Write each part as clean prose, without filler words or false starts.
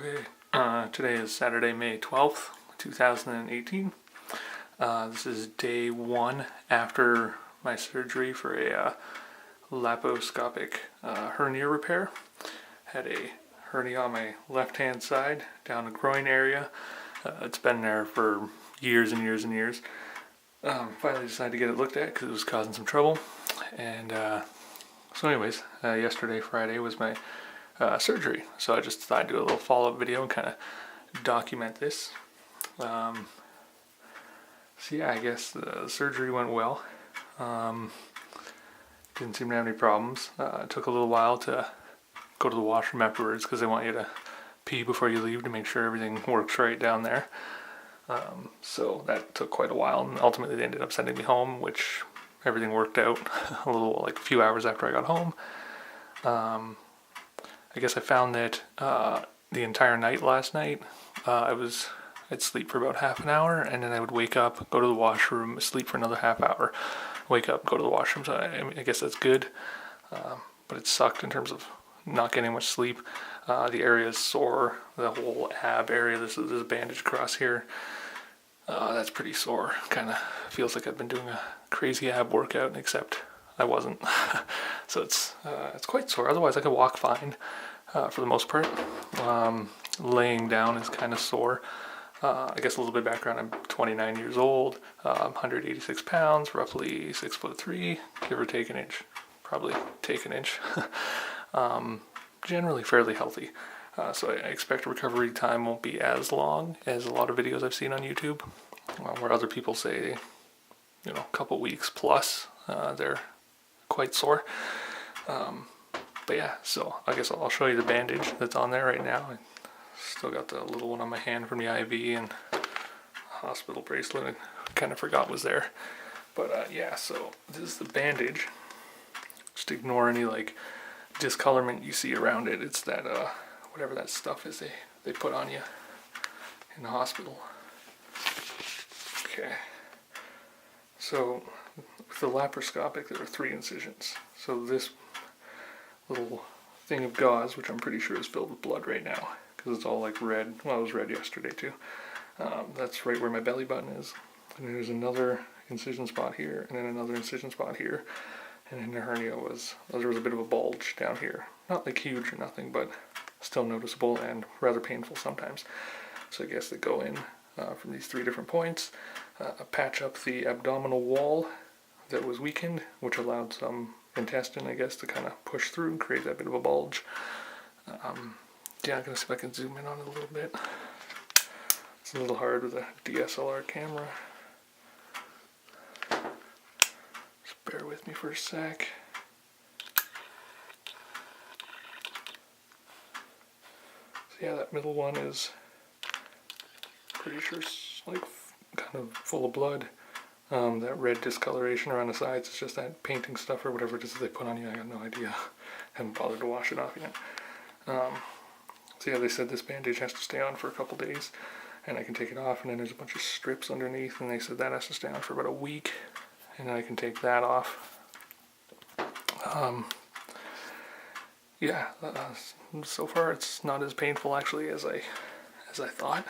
Okay, today is Saturday, May 12th, 2018. This is day one after my surgery for a laparoscopic hernia repair. Had a hernia on my left-hand side, down the groin area. It's been there for years and years and years. Finally decided to get it looked at because it was causing some trouble. And so anyways, yesterday, Friday, was my surgery. So I just thought I'd do a little follow-up video and kind of document this. So yeah, I guess the surgery went well. Didn't seem to have any problems. It took a little while to go to the washroom afterwards because they want you to pee before you leave to make sure everything works right down there. So that took quite a while, and ultimately they ended up sending me home, which everything worked out a few hours after I got home. I guess I found that the entire night last night, I'd sleep for about half an hour, and then I would wake up, go to the washroom, sleep for another half hour, wake up, go to the washroom. So I guess that's good, but it sucked in terms of not getting much sleep. The area is sore, the whole ab area. There's a bandage across here. That's pretty sore. Kind of feels like I've been doing a crazy ab workout, except I wasn't. So it's quite sore. Otherwise, I could walk fine for the most part. Laying down is kind of sore. I guess a little bit of background. I'm 29 years old, 186 pounds, roughly 6'3", give or take an inch. Probably take an inch. Generally fairly healthy. So I expect recovery time won't be as long as a lot of videos I've seen on YouTube, where other people say, a couple weeks plus, they're quite sore. But yeah, so I guess I'll show you the bandage that's on there right now. I still got the little one on my hand from the IV and hospital bracelet. I kind of forgot was there. But yeah, so this is the bandage. Just ignore any discolorment you see around it. It's that whatever that stuff is they put on you in the hospital. Okay. So with the laparoscopic, there are 3 incisions. So this little thing of gauze, which I'm pretty sure is filled with blood right now, because it's all red. Well, it was red yesterday too. That's right where my belly button is. And there's another incision spot here, and then another incision spot here. And then the hernia there was a bit of a bulge down here. Not huge or nothing, but still noticeable and rather painful sometimes. So I guess they go in from these 3 different points, patch up the abdominal wall that was weakened, which allowed some intestine, I guess, to kind of push through and create that bit of a bulge. Yeah, I'm going to see if I can zoom in on it a little bit. It's a little hard with a DSLR camera. Just bear with me for a sec. So yeah, that middle one is pretty sure it's kind of full of blood. That red discoloration around the sides is just that painting stuff or whatever it is they put on you. I got no idea. Haven't bothered to wash it off yet. So yeah, they said this bandage has to stay on for a couple days, and I can take it off, and then there's a bunch of strips underneath, and they said that has to stay on for about a week, and then I can take that off. Yeah, so far it's not as painful actually as I thought.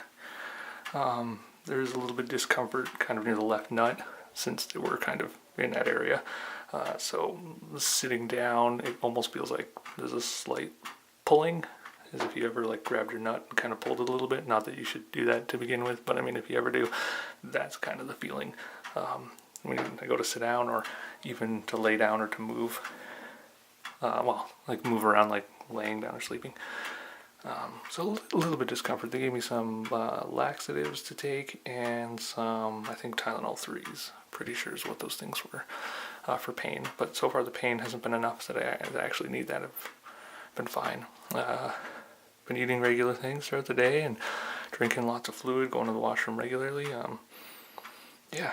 There is a little bit of discomfort kind of near the left nut, since they were kind of in that area. So sitting down, it almost feels like there's a slight pulling, as if you ever grabbed your nut and kind of pulled it a little bit. Not that you should do that to begin with, but I mean, if you ever do, that's kind of the feeling. When I go to sit down, or even to lay down or to move, move around, laying down or sleeping. So a little bit discomfort. They gave me some laxatives to take and some, I think, Tylenol 3s. Pretty sure is what those things were for pain. But so far the pain hasn't been enough that I actually need that. I've been fine. Been eating regular things throughout the day and drinking lots of fluid, going to the washroom regularly. Yeah,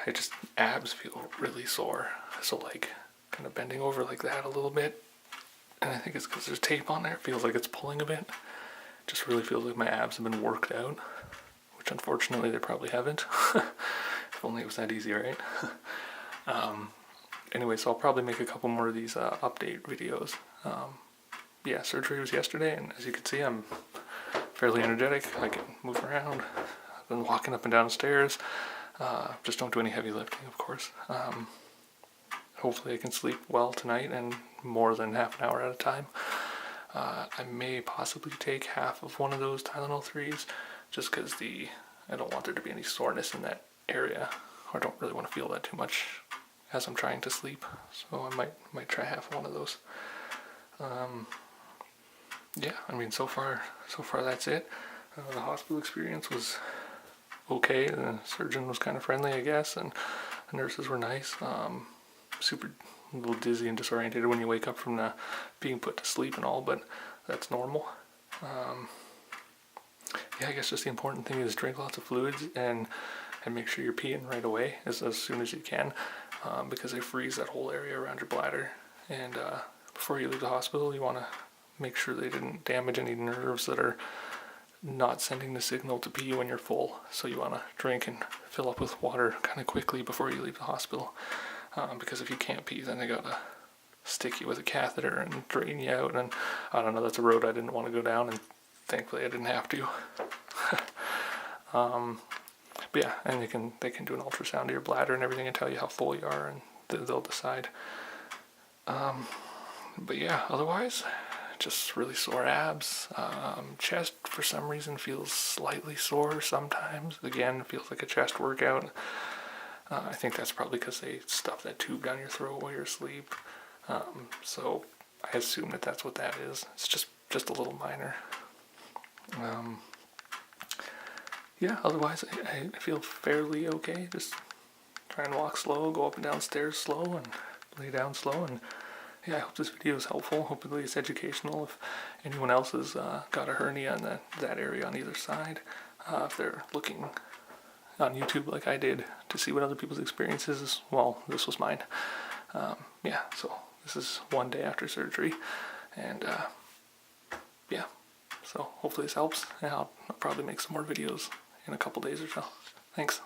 abs feel really sore. So kind of bending over like that a little bit. And I think it's because there's tape on there. It feels like it's pulling a bit. Just really feels like my abs have been worked out, which unfortunately they probably haven't. If only it was that easy, right? Anyway, so I'll probably make a couple more of these update videos. Yeah, surgery was yesterday, and as you can see, I'm fairly energetic. I can move around. I've been walking up and down stairs. Just don't do any heavy lifting, of course. Hopefully I can sleep well tonight and more than half an hour at a time. I may possibly take half of one of those Tylenol 3s just because I don't want there to be any soreness in that area. I don't really want to feel that too much as I'm trying to sleep, so I might try half one of those. Yeah, I mean, so far that's it. The hospital experience was okay. The surgeon was kind of friendly, I guess, and the nurses were nice. Super a little dizzy and disoriented when you wake up from being put to sleep and all, but that's normal. Yeah, I guess just the important thing is drink lots of fluids and make sure you're peeing right away as soon as you can, because they freeze that whole area around your bladder. And before you leave the hospital, you want to make sure they didn't damage any nerves that are not sending the signal to pee when you're full. So you want to drink and fill up with water kind of quickly before you leave the hospital, because if you can't pee, then they gotta stick you with a catheter and drain you out. And I don't know, that's a road I didn't want to go down, and thankfully I didn't have to. But yeah, and they can do an ultrasound of your bladder and everything and tell you how full you are, and they'll decide. But yeah, otherwise, just really sore abs. Chest for some reason feels slightly sore sometimes. Again, it feels like a chest workout. I think that's probably because they stuff that tube down your throat while you're asleep. So I assume that's what that is. It's just a little minor. Yeah, otherwise I feel fairly okay. Just try and walk slow, go up and down stairs slow, and lay down slow. And yeah, I hope this video is helpful. Hopefully it's educational. If anyone else has got a hernia in that area on either side, if they're looking on YouTube like I did to see what other people's experiences is, well, this was mine. Yeah, so this is one day after surgery, and yeah, so hopefully this helps, and I'll probably make some more videos in a couple days or so. Thanks.